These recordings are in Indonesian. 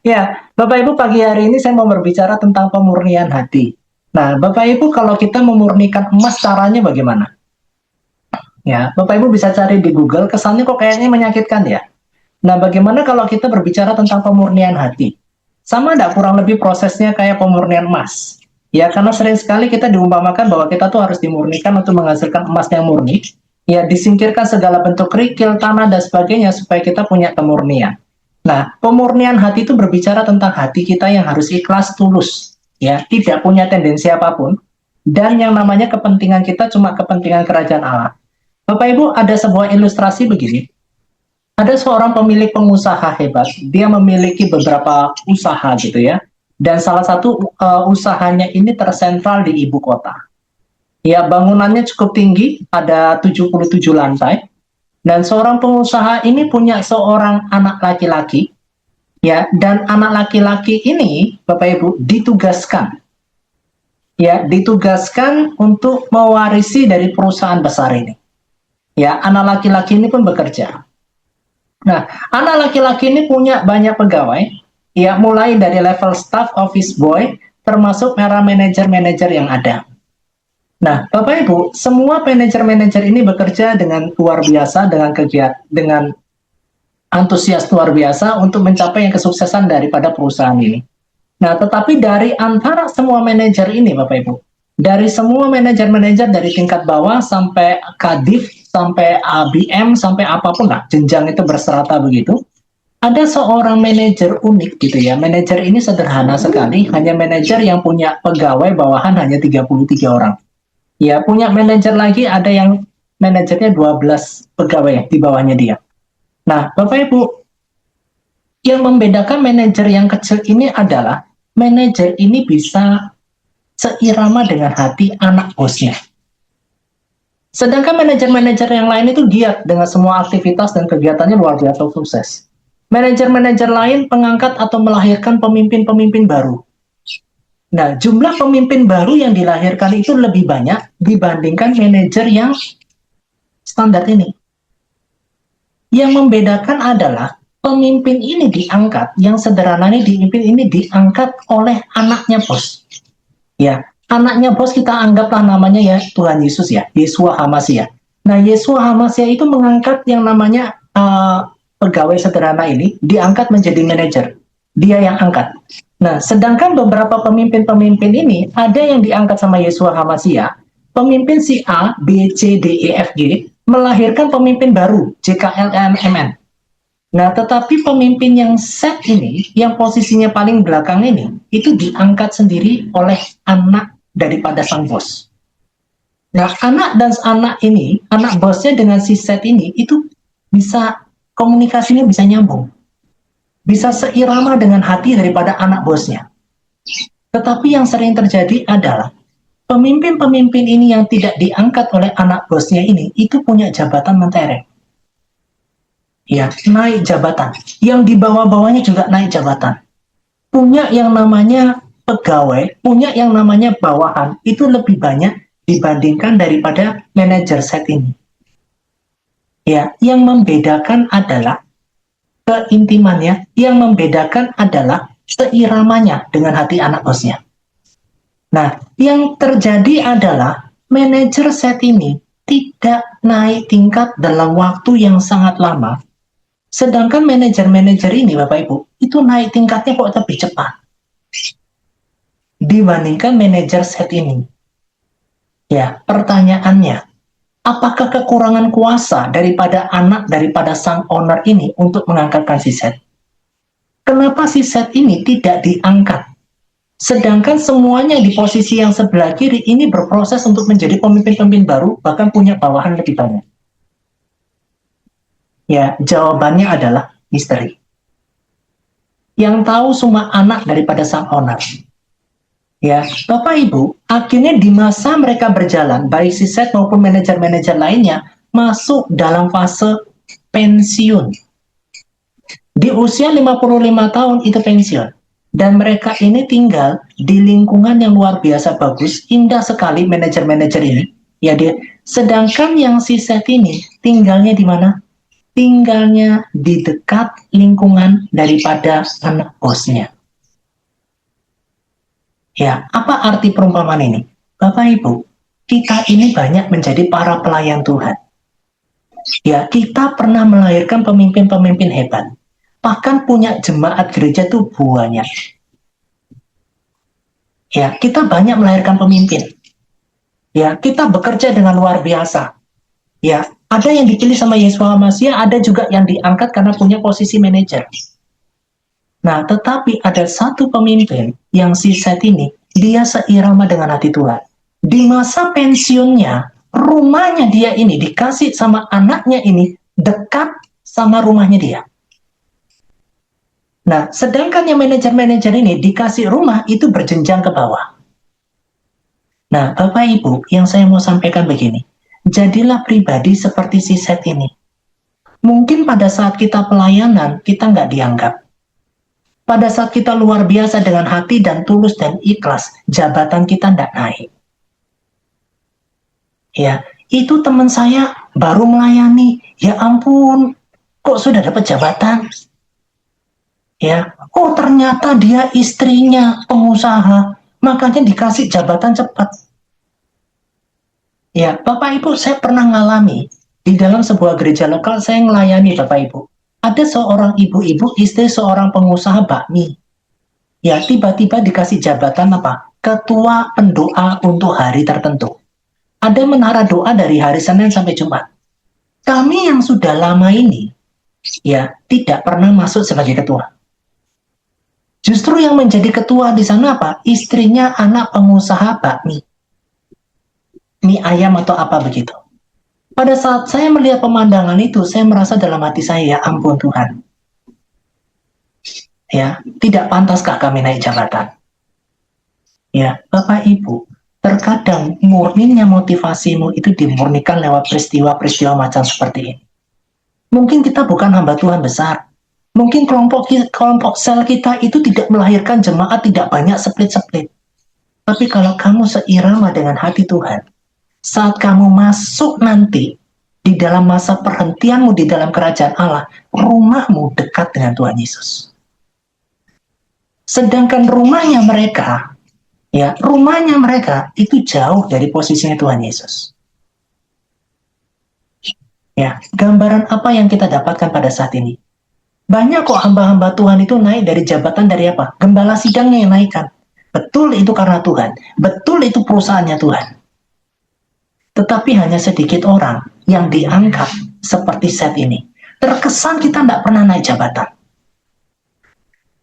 Ya, Bapak Ibu pagi hari ini saya mau berbicara tentang pemurnian hati. Nah, Bapak Ibu kalau kita memurnikan emas caranya bagaimana? Ya, Bapak Ibu bisa cari di Google, kesannya kok kayaknya menyakitkan ya. Nah, bagaimana kalau kita berbicara tentang pemurnian hati? Sama enggak kurang lebih prosesnya kayak pemurnian emas? Ya, karena sering sekali kita diumpamakan bahwa kita tuh harus dimurnikan untuk menghasilkan emas yang murni. Ya, disingkirkan segala bentuk kerikil, tanah, dan sebagainya supaya kita punya kemurnian. Nah, pemurnian hati itu berbicara tentang hati kita yang harus ikhlas, tulus. Ya, tidak punya tendensi apapun. Dan yang namanya kepentingan kita cuma kepentingan kerajaan Allah. Bapak Ibu, ada sebuah ilustrasi begini. Ada seorang pemilik pengusaha hebat, dia memiliki beberapa usaha gitu ya. Dan salah satu usahanya ini tersentral di ibu kota. Ya, bangunannya cukup tinggi, ada 77 lantai. Dan seorang pengusaha ini punya seorang anak laki-laki, ya, dan anak laki-laki ini, Bapak Ibu, ditugaskan untuk mewarisi dari perusahaan besar ini. Ya, anak laki-laki ini pun bekerja. Nah, anak laki-laki ini punya banyak pegawai, ya mulai dari level staff, office boy, termasuk para manajer-manajer yang ada. Nah, Bapak Ibu, semua manajer-manajer ini bekerja dengan luar biasa, dengan antusias luar biasa untuk mencapai yang kesuksesan daripada perusahaan ini. Nah, tetapi dari antara semua manajer ini, Bapak Ibu, dari semua manajer-manajer dari tingkat bawah sampai kadif, sampai ABM, sampai apapun lah, jenjang itu berserata begitu, ada seorang manajer unik gitu ya. Manajer ini sederhana sekali, hanya manajer yang punya pegawai bawahan hanya 33 orang. Ya, punya manajer lagi ada yang manajernya 12 pegawai di bawahnya dia. Nah, Bapak Ibu, yang membedakan manajer yang kecil ini adalah manajer ini bisa seirama dengan hati anak bosnya. Sedangkan manajer-manajer yang lain itu giat dengan semua aktivitas dan kegiatannya luar biasa sukses. Manajer-manajer lain pengangkat atau melahirkan pemimpin-pemimpin baru. Nah, jumlah pemimpin baru yang dilahirkan itu lebih banyak dibandingkan manajer yang standar ini. Yang membedakan adalah pemimpin ini diangkat, yang sederhana ini diangkat oleh anaknya bos. Ya, anaknya bos kita anggaplah namanya ya Tuhan Yesus ya, Yeshua HaMashiach. Nah, Yeshua HaMashiach itu mengangkat yang namanya pegawai sederhana ini, diangkat menjadi manajer. Dia yang angkat. Nah, sedangkan beberapa pemimpin-pemimpin ini, ada yang diangkat sama Yeshua HaMashiach, pemimpin si A, B, C, D, E, F, G, melahirkan pemimpin baru, J, K, L, M, N. Nah, tetapi pemimpin yang set ini, yang posisinya paling belakang ini, itu diangkat sendiri oleh anak daripada sang bos. Nah, anak ini, anak bosnya dengan si set ini, itu bisa, komunikasinya bisa nyambung. Bisa seirama dengan hati daripada anak bosnya. Tetapi yang sering terjadi adalah, pemimpin-pemimpin ini yang tidak diangkat oleh anak bosnya ini, itu punya jabatan mentereng. Ya, naik jabatan. Yang di bawah-bawahnya juga naik jabatan. Punya yang namanya pegawai, punya yang namanya bawahan, itu lebih banyak dibandingkan daripada manajer set ini. Ya, yang membedakan adalah keintimannya, yang membedakan adalah seiramanya dengan hati anak bosnya. Nah, yang terjadi adalah manajer set ini tidak naik tingkat dalam waktu yang sangat lama. Sedangkan manajer-manajer ini, Bapak Ibu, itu naik tingkatnya kok lebih cepat dibandingkan manajer set ini. Ya, pertanyaannya, apakah kekurangan kuasa daripada sang owner ini untuk mengangkatkan si set? Kenapa si set ini tidak diangkat? Sedangkan semuanya di posisi yang sebelah kiri ini berproses untuk menjadi pemimpin-pemimpin baru, bahkan punya bawahan lebih banyak. Ya, jawabannya adalah misteri. Yang tahu cuma anak daripada sang owner. Ya, Bapak Ibu, akhirnya di masa mereka berjalan, baik si set maupun manajer-manajer lainnya, masuk dalam fase pensiun. Di usia 55 tahun itu pensiun. Dan mereka ini tinggal di lingkungan yang luar biasa bagus, indah sekali manajer-manajer ini. Ya, sedangkan yang si set ini tinggalnya di mana? tinggalnya di dekat lingkungan daripada anak bosnya. Ya, apa arti perumpamaan ini? Bapak Ibu, kita ini banyak menjadi para pelayan Tuhan. Ya, kita pernah melahirkan pemimpin-pemimpin hebat. Bahkan punya jemaat gereja tuh banyak. Ya, kita banyak melahirkan pemimpin. Ya, kita bekerja dengan luar biasa. Ya, ada yang dipilih sama Yeshua Mashiach, ada juga yang diangkat karena punya posisi manajer. Nah, tetapi ada satu pemimpin yang si Seth ini, dia seirama dengan hati Tuhan. Di masa pensiunnya, rumahnya dia ini dikasih sama anaknya ini dekat sama rumahnya dia. Nah, sedangkan yang manajer-manajer ini dikasih rumah itu berjenjang ke bawah. Nah, Bapak Ibu, yang saya mau sampaikan begini. Jadilah pribadi seperti si Seth ini. Mungkin pada saat kita pelayanan, kita nggak dianggap. Pada saat kita luar biasa dengan hati dan tulus dan ikhlas, jabatan kita tidak naik. Ya, itu teman saya baru melayani. Ya ampun, kok sudah dapat jabatan? Ya, oh ternyata dia istrinya pengusaha, makanya dikasih jabatan cepat. Ya, Bapak Ibu, saya pernah ngalami di dalam sebuah gereja lokal, saya melayani Bapak Ibu. Ada seorang ibu-ibu istri seorang pengusaha bakmi. Ya, tiba-tiba dikasih jabatan apa? Ketua pendoa untuk hari tertentu. Ada menara doa dari hari Senin sampai Jumat. Kami yang sudah lama ini, ya, tidak pernah masuk sebagai ketua. Justru yang menjadi ketua di sana apa? Istrinya anak pengusaha bakmi. Mie ayam atau apa begitu. Pada saat saya melihat pemandangan itu, saya merasa dalam hati saya, ya ampun Tuhan. Ya, tidak pantaskah kami naik jabatan? Ya, Bapak Ibu, terkadang murninya motivasimu itu dimurnikan lewat peristiwa-peristiwa macam seperti ini. Mungkin kita bukan hamba Tuhan besar. Mungkin kelompok sel kita itu tidak melahirkan jemaat, tidak banyak split-split. Tapi kalau kamu seirama dengan hati Tuhan, saat kamu masuk nanti di dalam masa perhentianmu di dalam kerajaan Allah, rumahmu dekat dengan Tuhan Yesus. Sedangkan rumahnya mereka itu jauh dari posisinya Tuhan Yesus. Ya, gambaran apa yang kita dapatkan pada saat ini? Banyak kok hamba-hamba Tuhan itu naik dari jabatan dari apa? Gembala sidangnya yang naikkan. Betul itu karena Tuhan. Betul itu perusahaannya Tuhan. Tetapi hanya sedikit orang yang diangkat seperti Seth ini. Terkesan kita tidak pernah naik jabatan.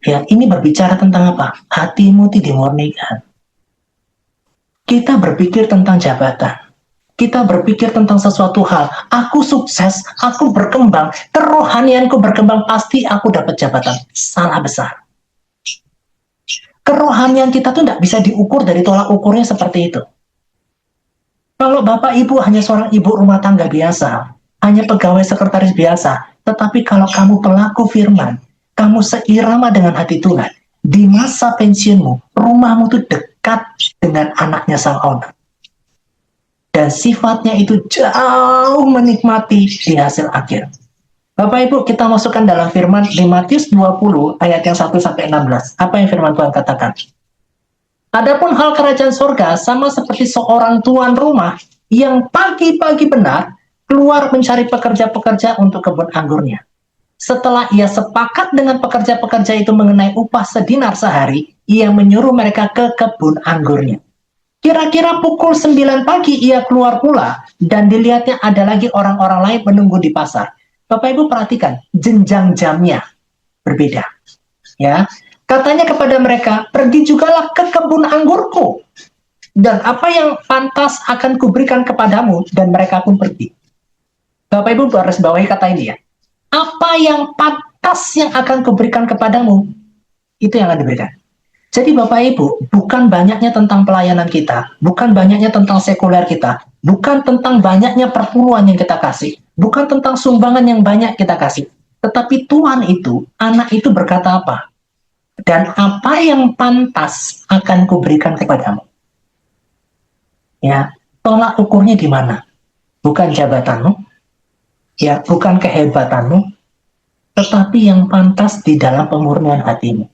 Ya, ini berbicara tentang apa? Hatimu tidak dimurnikan. Kita berpikir tentang jabatan. Kita berpikir tentang sesuatu hal. Aku sukses, aku berkembang, kerohanianku berkembang, pasti aku dapat jabatan. Salah besar. Kerohanian kita tuh tidak bisa diukur dari tolak ukurnya seperti itu. Kalau Bapak Ibu hanya seorang ibu rumah tangga biasa, hanya pegawai sekretaris biasa, tetapi kalau kamu pelaku firman, kamu seirama dengan hati Tuhan, di masa pensiunmu, rumahmu tuh dekat dengan anaknya sang owner. Dan sifatnya itu jauh menikmati di hasil akhir. Bapak Ibu, kita masukkan dalam firman di Matius 20 ayat yang 1-16. Apa yang firman Tuhan katakan? Adapun hal kerajaan surga sama seperti seorang tuan rumah yang pagi-pagi benar keluar mencari pekerja-pekerja untuk kebun anggurnya. Setelah ia sepakat dengan pekerja-pekerja itu mengenai upah sedinar sehari, ia menyuruh mereka ke kebun anggurnya. Kira-kira pukul 9 pagi ia keluar pula dan dilihatnya ada lagi orang-orang lain menunggu di pasar. Bapak Ibu perhatikan, jenjang jamnya berbeda. Ya, katanya kepada mereka, pergi jugalah ke kebun anggurku. Dan apa yang pantas akan kuberikan kepadamu, dan mereka pun pergi. Bapak Ibu harus bawahi kata ini ya. Apa yang pantas yang akan kuberikan kepadamu, itu yang akan diberikan. Jadi Bapak Ibu, bukan banyaknya tentang pelayanan kita, bukan banyaknya tentang sekuler kita, bukan tentang banyaknya perpuluhan yang kita kasih, bukan tentang sumbangan yang banyak kita kasih, tetapi Tuhan itu, anak itu berkata apa? Dan apa yang pantas akan kuberikan kepadamu. Ya, tolak ukurnya di mana? Bukan jabatanmu, Ya, bukan kehebatanmu, tetapi yang pantas di dalam pemurnian hatimu.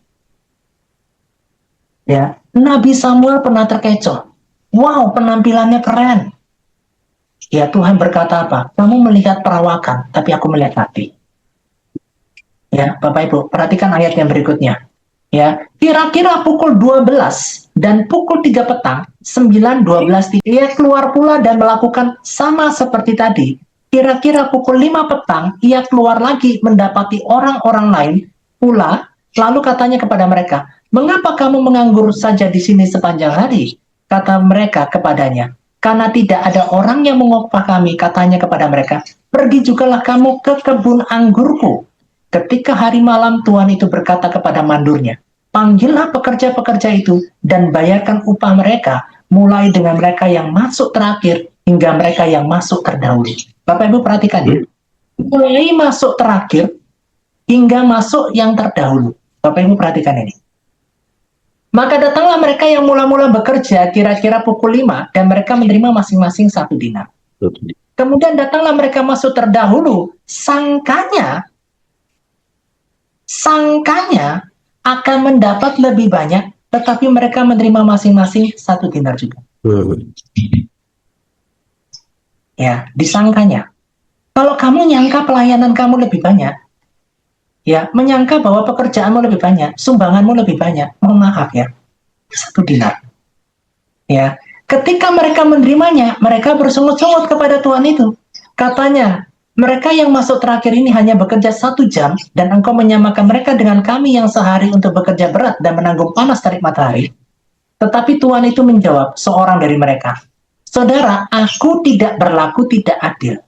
Ya, Nabi Samuel pernah terkecoh. Wow, penampilannya keren. Ya, Tuhan berkata apa? Kamu melihat perawakan, tapi aku melihat hati. Ya, Bapak Ibu, perhatikan ayat yang berikutnya. Ya, kira-kira pukul 12 dan pukul 3 petang, 9, 12, ia keluar pula dan melakukan sama seperti tadi. Kira-kira pukul 5 petang, ia keluar lagi mendapati orang-orang lain pula, lalu katanya kepada mereka, "Mengapa kamu menganggur saja di sini sepanjang hari?" Kata mereka kepadanya, "Karena tidak ada orang yang mengupah kami," katanya kepada mereka, "Pergi jugalah kamu ke kebun anggurku." Ketika hari malam, Tuhan itu berkata kepada mandurnya, "Panggillah pekerja-pekerja itu dan bayarkan upah mereka, mulai dengan mereka yang masuk terakhir hingga mereka yang masuk terdahulu." Bapak Ibu perhatikan ya, mulai masuk terakhir hingga masuk yang terdahulu. Bapak Ibu perhatikan ini. Maka datanglah mereka yang mula-mula bekerja kira-kira pukul 5 dan mereka menerima masing-masing 1 dinar. Kemudian datanglah mereka masuk terdahulu, sangkanya akan mendapat lebih banyak, tetapi mereka menerima masing-masing 1 dinar juga. Ya, disangkanya. Kalau kamu nyangka pelayanan kamu lebih banyak, ya, menyangka bahwa pekerjaanmu lebih banyak, sumbanganmu lebih banyak, mohon maaf ya, 1 dinar. Ya, ketika mereka menerimanya, mereka bersungut-sungut kepada Tuhan itu. Katanya, mereka yang masuk terakhir ini hanya bekerja 1 jam, dan engkau menyamakan mereka dengan kami yang sehari untuk bekerja berat dan menanggung panas terik matahari. Tetapi Tuhan itu menjawab seorang dari mereka, "Saudara, aku tidak berlaku tidak adil.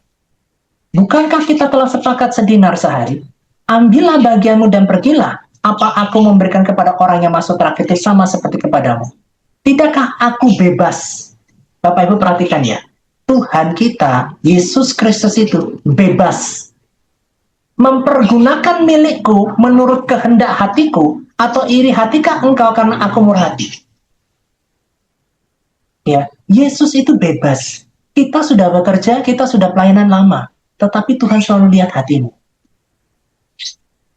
Bukankah kita telah sepakat 1 dinar sehari? Ambillah bagianmu dan pergilah. Apa aku memberikan kepada orang yang masuk terakhir itu sama seperti kepadamu? Tidakkah aku bebas?" Bapak Ibu perhatikan ya, Tuhan kita, Yesus Kristus itu bebas mempergunakan milikku menurut kehendak hatiku, atau iri hatikah engkau karena aku murah hati? Ya, Yesus itu bebas. Kita sudah bekerja, kita sudah pelayanan lama, tetapi Tuhan selalu lihat hatimu.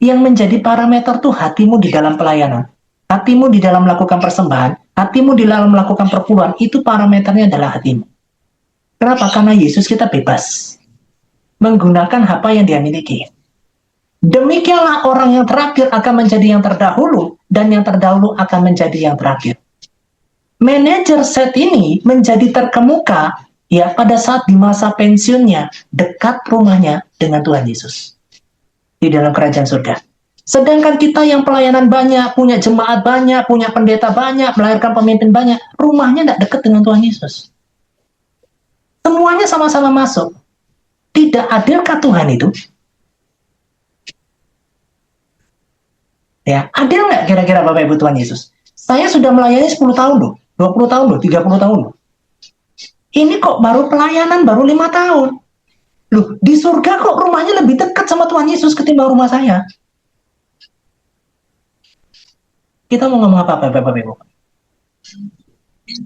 Yang menjadi parameter tuh hatimu di dalam pelayanan, hatimu di dalam melakukan persembahan, hatimu di dalam melakukan perpuluhan, itu parameternya adalah hatimu. Kenapa? Karena Yesus kita bebas menggunakan apa yang dia miliki. Demikianlah orang yang terakhir akan menjadi yang terdahulu, dan yang terdahulu akan menjadi yang terakhir. Manajer set ini menjadi terkemuka ya pada saat di masa pensiunnya dekat rumahnya dengan Tuhan Yesus di dalam kerajaan surga. Sedangkan kita yang pelayanan banyak, punya jemaat banyak, punya pendeta banyak, melahirkan pemimpin banyak, rumahnya tidak dekat dengan Tuhan Yesus. Semuanya sama-sama masuk. Tidak adilkah Tuhan itu? Ya, adil nggak kira-kira Bapak Ibu Tuhan Yesus? Saya sudah melayani 10 tahun loh, 20 tahun loh, 30 tahun loh. Ini kok baru pelayanan, baru 5 tahun. Loh, di surga kok rumahnya lebih dekat sama Tuhan Yesus ketimbang rumah saya. Kita mau ngomong apa Bapak Ibu?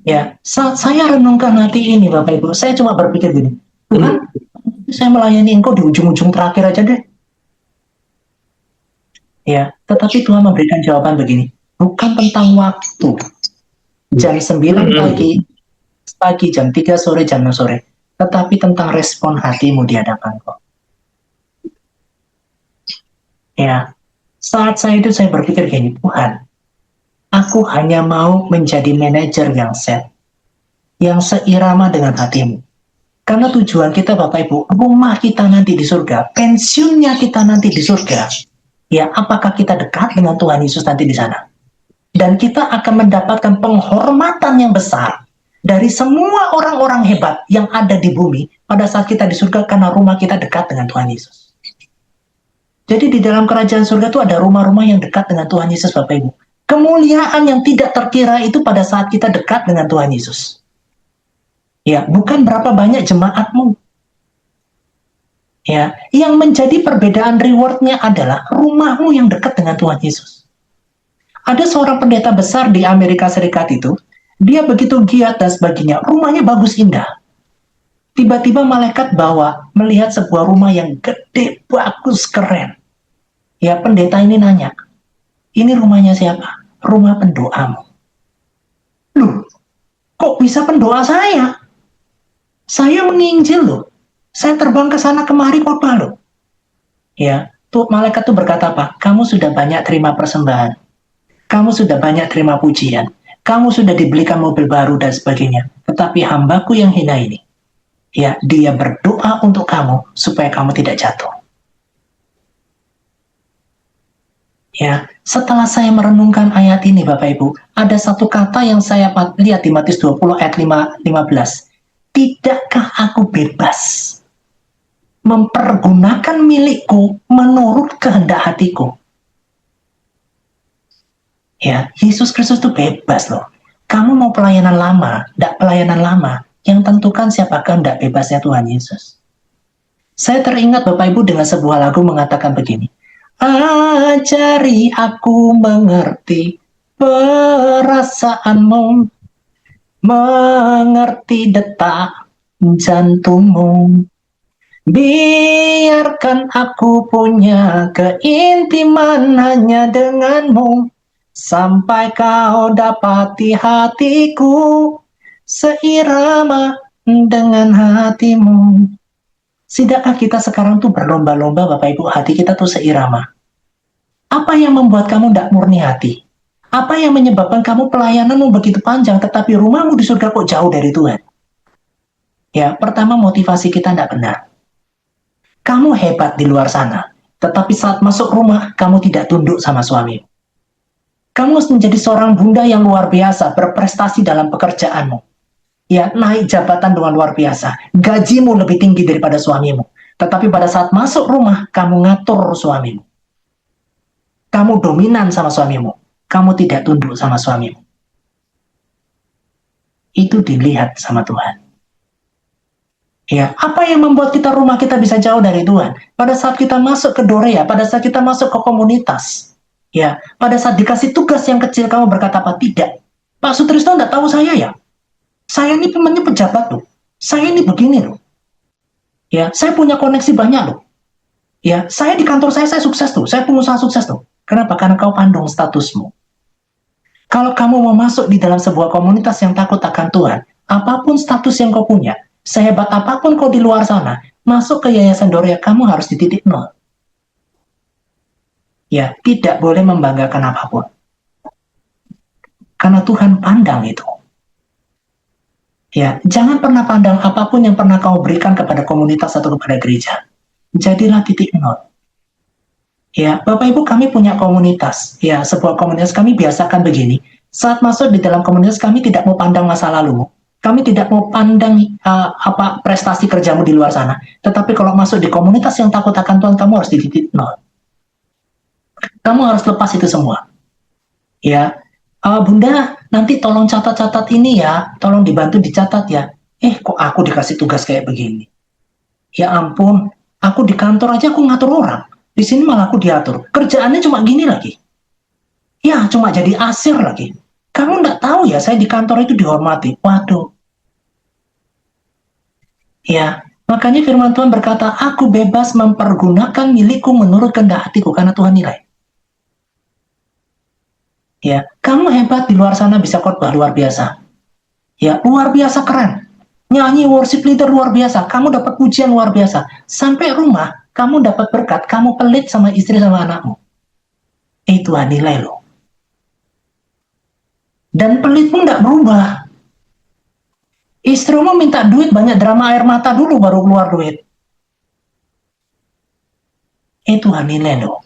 Ya, saat saya renungkan hati ini Bapak Ibu, saya cuma berpikir gini, Tuhan, saya melayani Engkau di ujung-ujung terakhir aja deh. Ya, tetapi Tuhan memberikan jawaban begini, bukan tentang waktu, jam 9 pagi, jam 3 sore, jam 6 sore, tetapi tentang respon hatimu di hadapan Engkau. Ya, saat saya itu saya berpikir gini, Tuhan, aku hanya mau menjadi manajer yang set, yang seirama dengan hatimu. Karena tujuan kita Bapak Ibu, rumah kita nanti di surga, pensiunnya kita nanti di surga, ya apakah kita dekat dengan Tuhan Yesus nanti di sana? Dan kita akan mendapatkan penghormatan yang besar dari semua orang-orang hebat yang ada di bumi pada saat kita di surga karena rumah kita dekat dengan Tuhan Yesus. Jadi di dalam kerajaan surga itu ada rumah-rumah yang dekat dengan Tuhan Yesus Bapak Ibu. Kemuliaan yang tidak terkira itu pada saat kita dekat dengan Tuhan Yesus. Ya, bukan berapa banyak jemaatmu. Ya, yang menjadi perbedaan rewardnya adalah rumahmu yang dekat dengan Tuhan Yesus. Ada seorang pendeta besar di Amerika Serikat itu, dia begitu giat dan sebagainya, rumahnya bagus indah. Tiba-tiba malaikat bawa melihat sebuah rumah yang gede, bagus, keren. Ya, pendeta ini nanya, ini rumahnya siapa? Rumah pendoamu. Loh, kok bisa pendoa saya? Saya menginjil loh. Saya terbang ke sana kemari khotbah loh. Ya, tuh malaikat tuh berkata apa? Kamu sudah banyak terima persembahan. Kamu sudah banyak terima pujian. Kamu sudah dibelikan mobil baru dan sebagainya. Tetapi hambaku yang hina ini, ya, dia berdoa untuk kamu supaya kamu tidak jatuh. Ya, setelah saya merenungkan ayat ini Bapak Ibu, ada satu kata yang saya lihat di Matius 20 ayat 15. Tidakkah aku bebas mempergunakan milikku menurut kehendak hatiku? Ya, Yesus Kristus itu bebas loh. Kamu mau pelayanan lama, tidak pelayanan lama, yang tentukan siapa kehendak bebasnya Tuhan Yesus. Saya teringat Bapak Ibu dengan sebuah lagu mengatakan begini, ajari aku mengerti perasaanmu, mengerti detak jantungmu. Biarkan aku punya keintiman hanya denganmu, sampai kau dapati hatiku seirama dengan hatimu. Tidakkah kita sekarang tuh berlomba-lomba Bapak Ibu, hati kita tuh seirama? Apa yang membuat kamu tidak murni hati? Apa yang menyebabkan kamu pelayananmu begitu panjang, tetapi rumahmu di surga kok jauh dari Tuhan? Ya, pertama motivasi kita tidak benar. Kamu hebat di luar sana, tetapi saat masuk rumah, kamu tidak tunduk sama suami. Kamu harus menjadi seorang bunda yang luar biasa, berprestasi dalam pekerjaanmu. Ya, naik jabatan dengan luar biasa. Gajimu lebih tinggi daripada suamimu. Tetapi pada saat masuk rumah, kamu ngatur suamimu. Kamu dominan sama suamimu. Kamu tidak tunduk sama suamimu. Itu dilihat sama Tuhan. Ya, apa yang membuat rumah kita bisa jauh dari Tuhan? Pada saat kita masuk ke Dorea, pada saat kita masuk ke komunitas, ya, pada saat dikasih tugas yang kecil, kamu berkata apa? Tidak. Pak Sutrisno tidak tahu saya ya? Saya ini temannya pejabat loh. Saya ini begini loh. Ya, saya punya koneksi banyak loh. Ya, saya di kantor saya sukses tuh. Saya pengusaha sukses tuh. Kenapa? Karena kau pandang statusmu. Kalau kamu mau masuk di dalam sebuah komunitas yang takut akan Tuhan, apapun status yang kau punya, sehebat apapun kau di luar sana, masuk ke Yayasan Dorea, kamu harus di titik nol. Ya, tidak boleh membanggakan apapun. Karena Tuhan pandang itu. Ya, jangan pernah pandang apapun yang pernah kau berikan kepada komunitas atau kepada gereja. Jadilah titik nol. Ya, Bapak Ibu, kami punya komunitas. Ya, sebuah komunitas kami biasakan begini. Saat masuk di dalam komunitas, kami tidak mau pandang masa lalumu. Kami tidak mau pandang apa prestasi kerjamu di luar sana. Tetapi kalau masuk di komunitas yang takut akan Tuhan, kamu harus di titik nol. Kamu harus lepas itu semua. Ya, Bunda, nanti tolong catat-catat ini ya, tolong dibantu dicatat ya. Kok aku dikasih tugas kayak begini? Ya ampun, aku di kantor aja aku ngatur orang. Di sini malah aku diatur. Kerjaannya cuma gini lagi. Ya, cuma jadi asir lagi. Kamu nggak tahu ya, saya di kantor itu dihormati. Waduh. Ya, makanya firman Tuhan berkata, aku bebas mempergunakan milikku menurut kehendak hatiku, karena Tuhan nilai. Ya, kamu hebat di luar sana bisa khotbah luar biasa. Ya, luar biasa keren. Nyanyi worship leader luar biasa. Kamu dapat pujian luar biasa. Sampai rumah, kamu dapat berkat. Kamu pelit sama istri sama anakmu. Tuhan nilai loh. Dan pelitmu tidak berubah. Istrimu minta duit, banyak drama air mata dulu baru keluar duit. Tuhan nilai loh.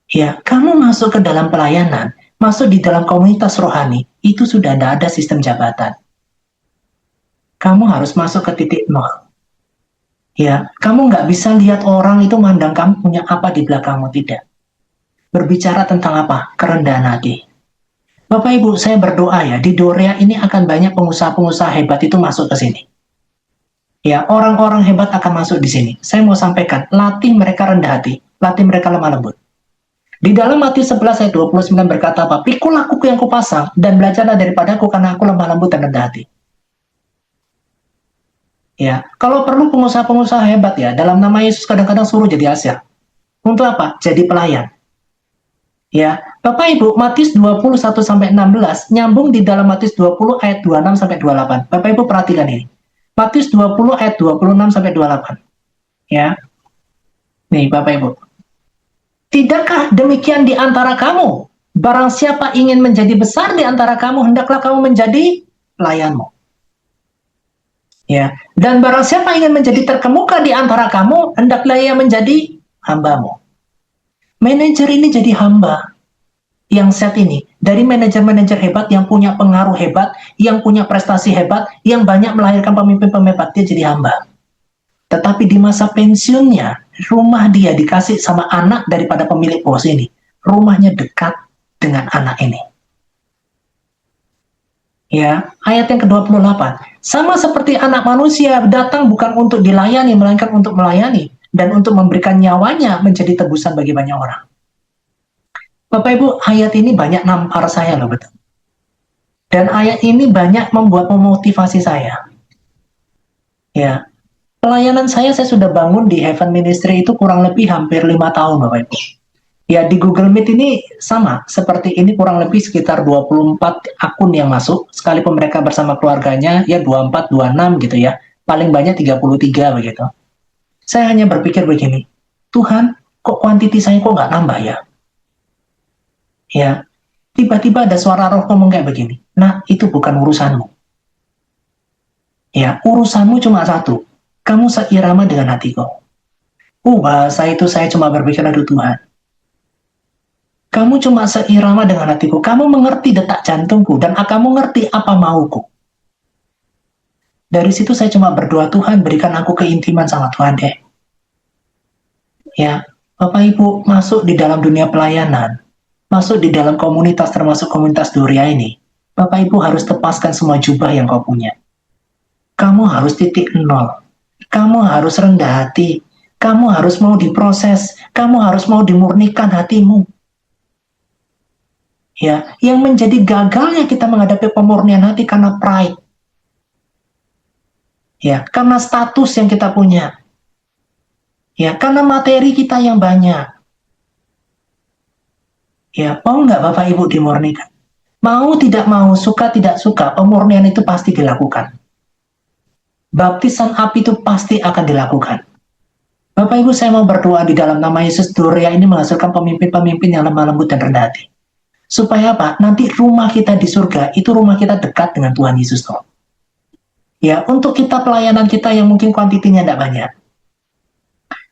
Ya, kamu masuk ke dalam pelayanan, masuk di dalam komunitas rohani, itu sudah tidak ada sistem jabatan. Kamu harus masuk ke titik nol. Ya, kamu nggak bisa lihat orang itu mandang kamu punya apa di belakangmu, tidak. Berbicara tentang apa? Kerendahan hati. Bapak Ibu, saya berdoa ya, di Dorea ini akan banyak pengusaha-pengusaha hebat itu masuk ke sini. Ya, orang-orang hebat akan masuk di sini. Saya mau sampaikan, latih mereka rendah hati, latih mereka lemah lembut. Di dalam Matius 11 ayat 29 berkata apa? Pikul lakuku yang kupasang dan belajarlah daripadaku karena aku lemah lembut dan rendah hati. Ya, kalau perlu pengusaha-pengusaha hebat ya, dalam nama Yesus kadang-kadang suruh jadi asir. Untuk apa? Jadi pelayan. Ya, Bapak Ibu, Matius 21 sampai 16 nyambung di dalam Matius 20 ayat 26 sampai 28. Bapak Ibu perhatikan ini. Matius 20 ayat 26 sampai 28. Ya. Nih, Bapak Ibu. Tidakkah demikian di antara kamu? Barang siapa ingin menjadi besar di antara kamu, hendaklah kamu menjadi pelayanmu. Ya, dan barang siapa ingin menjadi terkemuka di antara kamu, hendaklah ia menjadi hambamu. Manajer ini jadi hamba yang saat ini, dari manajer-manajer hebat yang punya pengaruh hebat, yang punya prestasi hebat, yang banyak melahirkan pemimpin-pemimpin hebat, dia jadi hamba. Tetapi di masa pensiunnya, rumah dia dikasih sama anak daripada pemilik bos ini. Rumahnya dekat dengan anak ini. Ya, ayat yang ke-28. Sama seperti anak manusia datang bukan untuk dilayani, melainkan untuk melayani dan untuk memberikan nyawanya menjadi tebusan bagi banyak orang. Bapak Ibu, ayat ini banyak nampar saya loh, betul. Dan ayat ini banyak membuat memotivasi saya. Ya, pelayanan saya sudah bangun di Heaven Ministry itu kurang lebih hampir 5 tahun, Bapak Ibu. Ya, di Google Meet ini sama, seperti ini kurang lebih sekitar 24 akun yang masuk, sekalipun mereka bersama keluarganya, ya 24, 26 gitu ya, paling banyak 33 begitu. Saya hanya berpikir begini, Tuhan, kok kuantiti saya kok nggak nambah ya? Ya, tiba-tiba ada suara roh ngomong kayak begini, nah itu bukan urusanmu. Ya, urusanmu cuma satu, kamu seirama dengan hatiku. Bahasa itu saya cuma berpikir, aduh Tuhan, kamu cuma seirama dengan hatiku. Kamu mengerti detak jantungku dan kamu mengerti apa mauku. Dari situ saya cuma berdoa, Tuhan berikan aku keintiman sama Tuhan deh. Ya, Bapak Ibu masuk di dalam dunia pelayanan, masuk di dalam komunitas termasuk komunitas Dorea ini. Bapak Ibu harus tepaskan semua jubah yang kau punya. Kamu harus titik nol. Kamu harus rendah hati. Kamu harus mau diproses. Kamu harus mau dimurnikan hatimu. Ya, yang menjadi gagalnya kita menghadapi pemurnian hati karena pride. Ya, karena status yang kita punya. Ya, karena materi kita yang banyak. Ya, mau nggak Bapak Ibu dimurnikan? Mau tidak mau, suka tidak suka, pemurnian itu pasti dilakukan. Baptisan api itu pasti akan dilakukan. Bapak Ibu, saya mau berdoa di dalam nama Yesus, Dorea ini menghasilkan pemimpin-pemimpin yang lemah lembut dan rendah hati. Supaya apa? Nanti rumah kita di surga, itu rumah kita dekat dengan Tuhan Yesus. Toh. Ya, untuk kita pelayanan kita yang mungkin kuantitinya tidak banyak.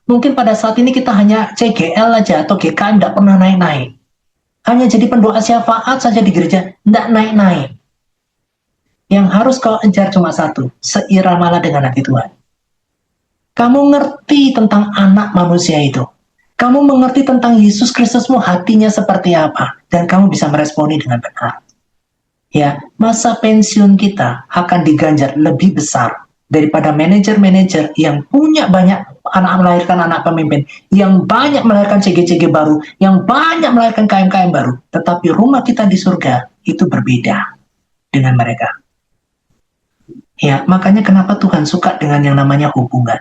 Mungkin pada saat ini kita hanya CGL aja atau GKM tidak pernah naik-naik. Hanya jadi pendoa syafaat saja di gereja, tidak naik-naik. Yang harus kau kejar cuma satu, seiramalah dengan hati Tuhan. Kamu ngerti tentang anak manusia itu. Kamu mengerti tentang Yesus Kristusmu hatinya seperti apa. Dan kamu bisa meresponi dengan benar. Ya, masa pensiun kita akan diganjar lebih besar daripada manajer-manajer yang punya banyak anak melahirkan anak pemimpin, yang banyak melahirkan CG-CG baru, yang banyak melahirkan KM-KM baru. Tetapi rumah kita di surga itu berbeda dengan mereka. Ya, makanya kenapa Tuhan suka dengan yang namanya hubungan.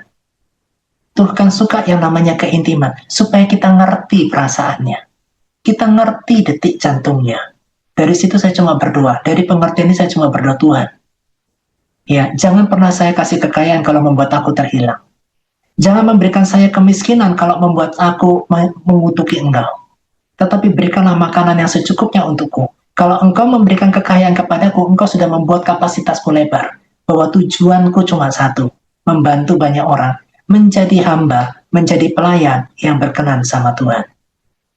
Tuhan suka yang namanya keintiman, supaya kita ngerti perasaannya. Kita ngerti detik jantungnya. Dari situ saya cuma berdoa. Dari pengertian ini saya cuma berdoa, Tuhan. Ya, jangan pernah saya kasih kekayaan kalau membuat aku terhilang. Jangan memberikan saya kemiskinan kalau membuat aku mengutuki Engkau. Tetapi berikanlah makanan yang secukupnya untukku. Kalau Engkau memberikan kekayaan kepadaku, Engkau sudah membuat kapasitasku lebar. Bahwa tujuanku cuma satu, membantu banyak orang. Menjadi hamba, menjadi pelayan yang berkenan sama Tuhan.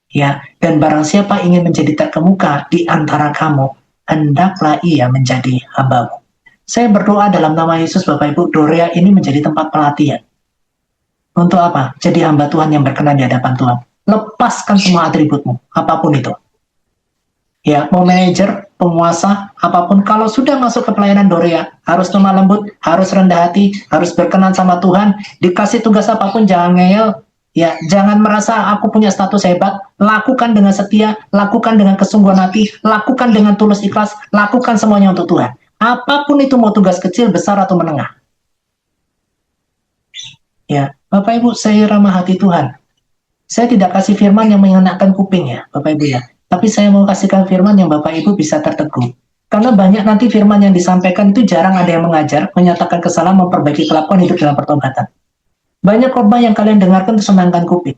Ya, dan barang siapa ingin menjadi terkemuka di antara kamu, hendaklah ia menjadi hambamu. Saya berdoa dalam nama Yesus, Bapak Ibu, Dorea ini menjadi tempat pelatihan. Untuk apa? Jadi hamba Tuhan yang berkenan di hadapan Tuhan. Lepaskan semua atributmu, apapun itu. Ya, mau manajer, penguasa, apapun, kalau sudah masuk ke pelayanan Dorea, harus lemah lembut, harus rendah hati, harus berkenan sama Tuhan, dikasih tugas apapun jangan ngeyel, ya, jangan merasa aku punya status hebat, lakukan dengan setia, lakukan dengan kesungguhan hati, lakukan dengan tulus ikhlas, lakukan semuanya untuk Tuhan. Apapun itu mau tugas kecil, besar, atau menengah. Ya, Bapak Ibu, saya ramah hati Tuhan. Saya tidak kasih firman yang menyenangkan kuping ya, Bapak Ibu ya. Tapi saya mau kasihkan firman yang Bapak Ibu bisa terteguh. Karena banyak nanti firman yang disampaikan itu jarang ada yang mengajar, menyatakan kesalahan, memperbaiki kelakuan hidup dalam pertobatan. Banyak khotbah yang kalian dengarkan itu senangkan kuping.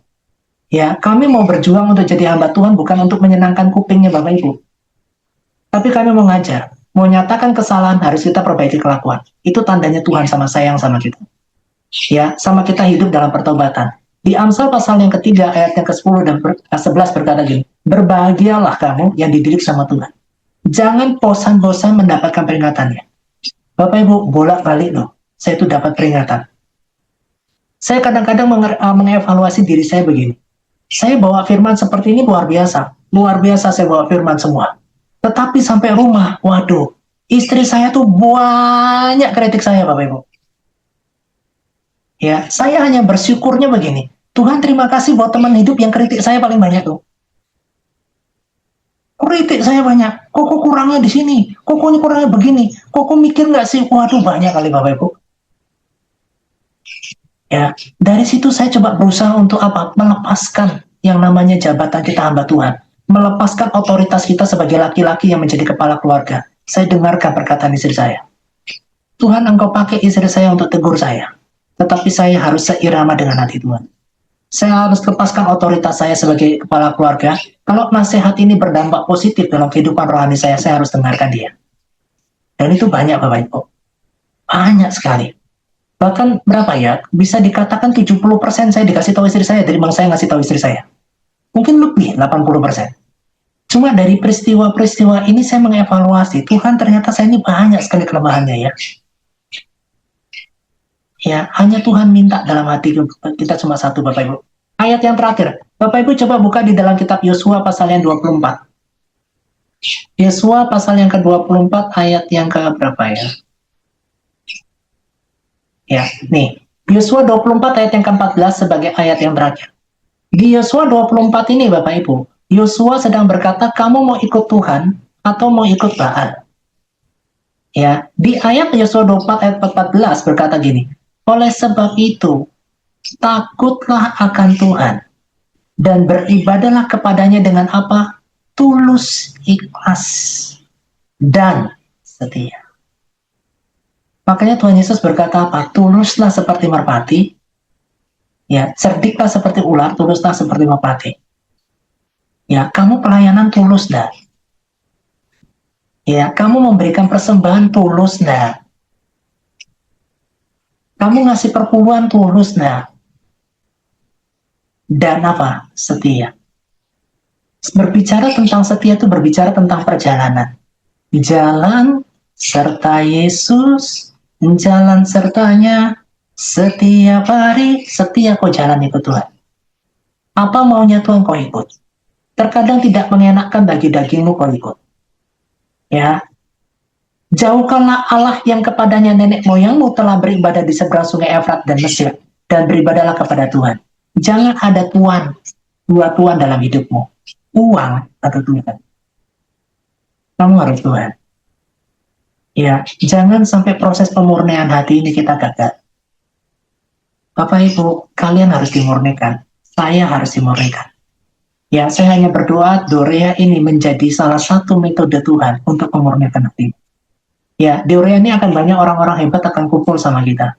Ya, kami mau berjuang untuk jadi hamba Tuhan bukan untuk menyenangkan kupingnya Bapak Ibu. Tapi kami mau ngajar, mau nyatakan kesalahan harus kita perbaiki kelakuan. Itu tandanya Tuhan sama sayang sama kita. Ya, sama kita hidup dalam pertobatan. Di Amsal pasal yang ketiga ayat yang ke-10 dan 11 berkata gini, berbahagialah kamu yang dididik sama Tuhan. Jangan bosan-bosan mendapatkan peringatannya. Bapak Ibu, bolak-balik loh, saya itu dapat peringatan. Saya kadang-kadang mengevaluasi diri saya begini. Saya bawa firman seperti ini luar biasa saya bawa firman semua. Tetapi sampai rumah, waduh, istri saya tuh banyak kritik saya Bapak Ibu. Ya, saya hanya bersyukurnya begini. Tuhan terima kasih buat teman hidup yang kritik saya paling banyak tuh. Kritik saya banyak. Kok kurangnya di sini? Kok kurangnya begini? Kok mikir nggak sih? Waduh, banyak kali Bapak Ibu. Ya, dari situ saya coba berusaha untuk apa? Melepaskan yang namanya jabatan kita hamba Tuhan. Melepaskan otoritas kita sebagai laki-laki yang menjadi kepala keluarga. Saya dengarkan perkataan istri saya. Tuhan, Engkau pakai istri saya untuk tegur saya. Tetapi saya harus seirama dengan hati Tuhan. Saya harus lepaskan otoritas saya sebagai kepala keluarga. Kalau nasihat ini berdampak positif dalam kehidupan rohani saya harus dengarkan dia. Dan itu banyak Bapak Ibu. Banyak sekali. Bahkan berapa ya? Bisa dikatakan 70% saya dikasih tahu istri saya dari bang saya ngasih tahu istri saya. Mungkin lebih 80%. Cuma dari peristiwa-peristiwa ini saya mengevaluasi, Tuhan ternyata saya ini banyak sekali kelemahannya ya. Ya, hanya Tuhan minta dalam hati kita cuma satu Bapak Ibu. Ayat yang terakhir, Bapak Ibu coba buka di dalam kitab Yosua pasal yang 24. Yosua pasal yang ke-24 ayat yang ke berapa ya? Ya, nih. Yosua 24 ayat yang ke-14 sebagai ayat yang terakhir. Di Yosua 24 ini Bapak Ibu, Yosua sedang berkata, kamu mau ikut Tuhan atau mau ikut Baal? Ya, di ayat Yosua 24 ayat 14 berkata gini, oleh sebab itu, takutlah akan Tuhan dan beribadahlah kepadanya dengan apa? Tulus, ikhlas, dan setia. Makanya Tuhan Yesus berkata apa? Tuluslah seperti merpati, ya, cerdiklah seperti ular, tuluslah seperti merpati. Ya, kamu pelayanan tulus dah. Ya, kamu memberikan persembahan tulus dah. Kamu ngasih perpuluhan tulus dah. Dan apa? Setia. Berbicara tentang setia itu berbicara tentang perjalanan. Jalan serta Yesus, jalan sertanya setiap hari, setia kau jalan ikut Tuhan. Apa maunya Tuhan kau ikut. Terkadang tidak mengenakan bagi dagingmu kau ikut. Ya, jauhkanlah Allah yang kepadanya nenek moyangmu telah beribadah di seberang sungai Efrat dan Mesir, dan beribadahlah kepada Tuhan. Jangan ada tuan, dua tuan dalam hidupmu, uang atau Tuhan. Kamu harus Tuhan. Ya, jangan sampai proses pemurnian hati ini kita gagal. Bapak Ibu, kalian harus dimurnikan. Saya harus dimurnikan. Ya, saya hanya berdoa Dorea ini menjadi salah satu metode Tuhan untuk memurnikan hati. Ya, di Dorea ini akan banyak orang-orang hebat akan kumpul sama kita.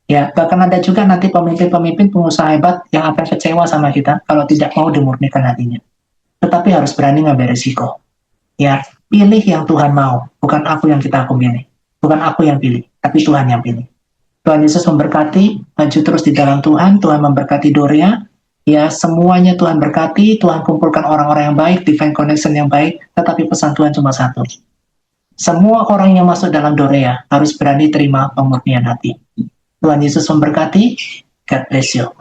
Ya, bahkan ada juga nanti pemimpin-pemimpin pengusaha hebat yang akan kecewa sama kita kalau tidak mau dimurnikan hatinya. Tetapi harus berani ngambil risiko. Ya, pilih yang Tuhan mau, bukan aku yang kita pilih. Bukan aku yang pilih, tapi Tuhan yang pilih. Tuhan Yesus memberkati, maju terus di dalam Tuhan, Tuhan memberkati Dorea. Ya, semuanya Tuhan berkati, Tuhan kumpulkan orang-orang yang baik, divine connection yang baik, tetapi pesan Tuhan cuma satu. Semua orang yang masuk dalam Dorea harus berani terima pemurnian hati. Tuhan Yesus memberkati. God bless you.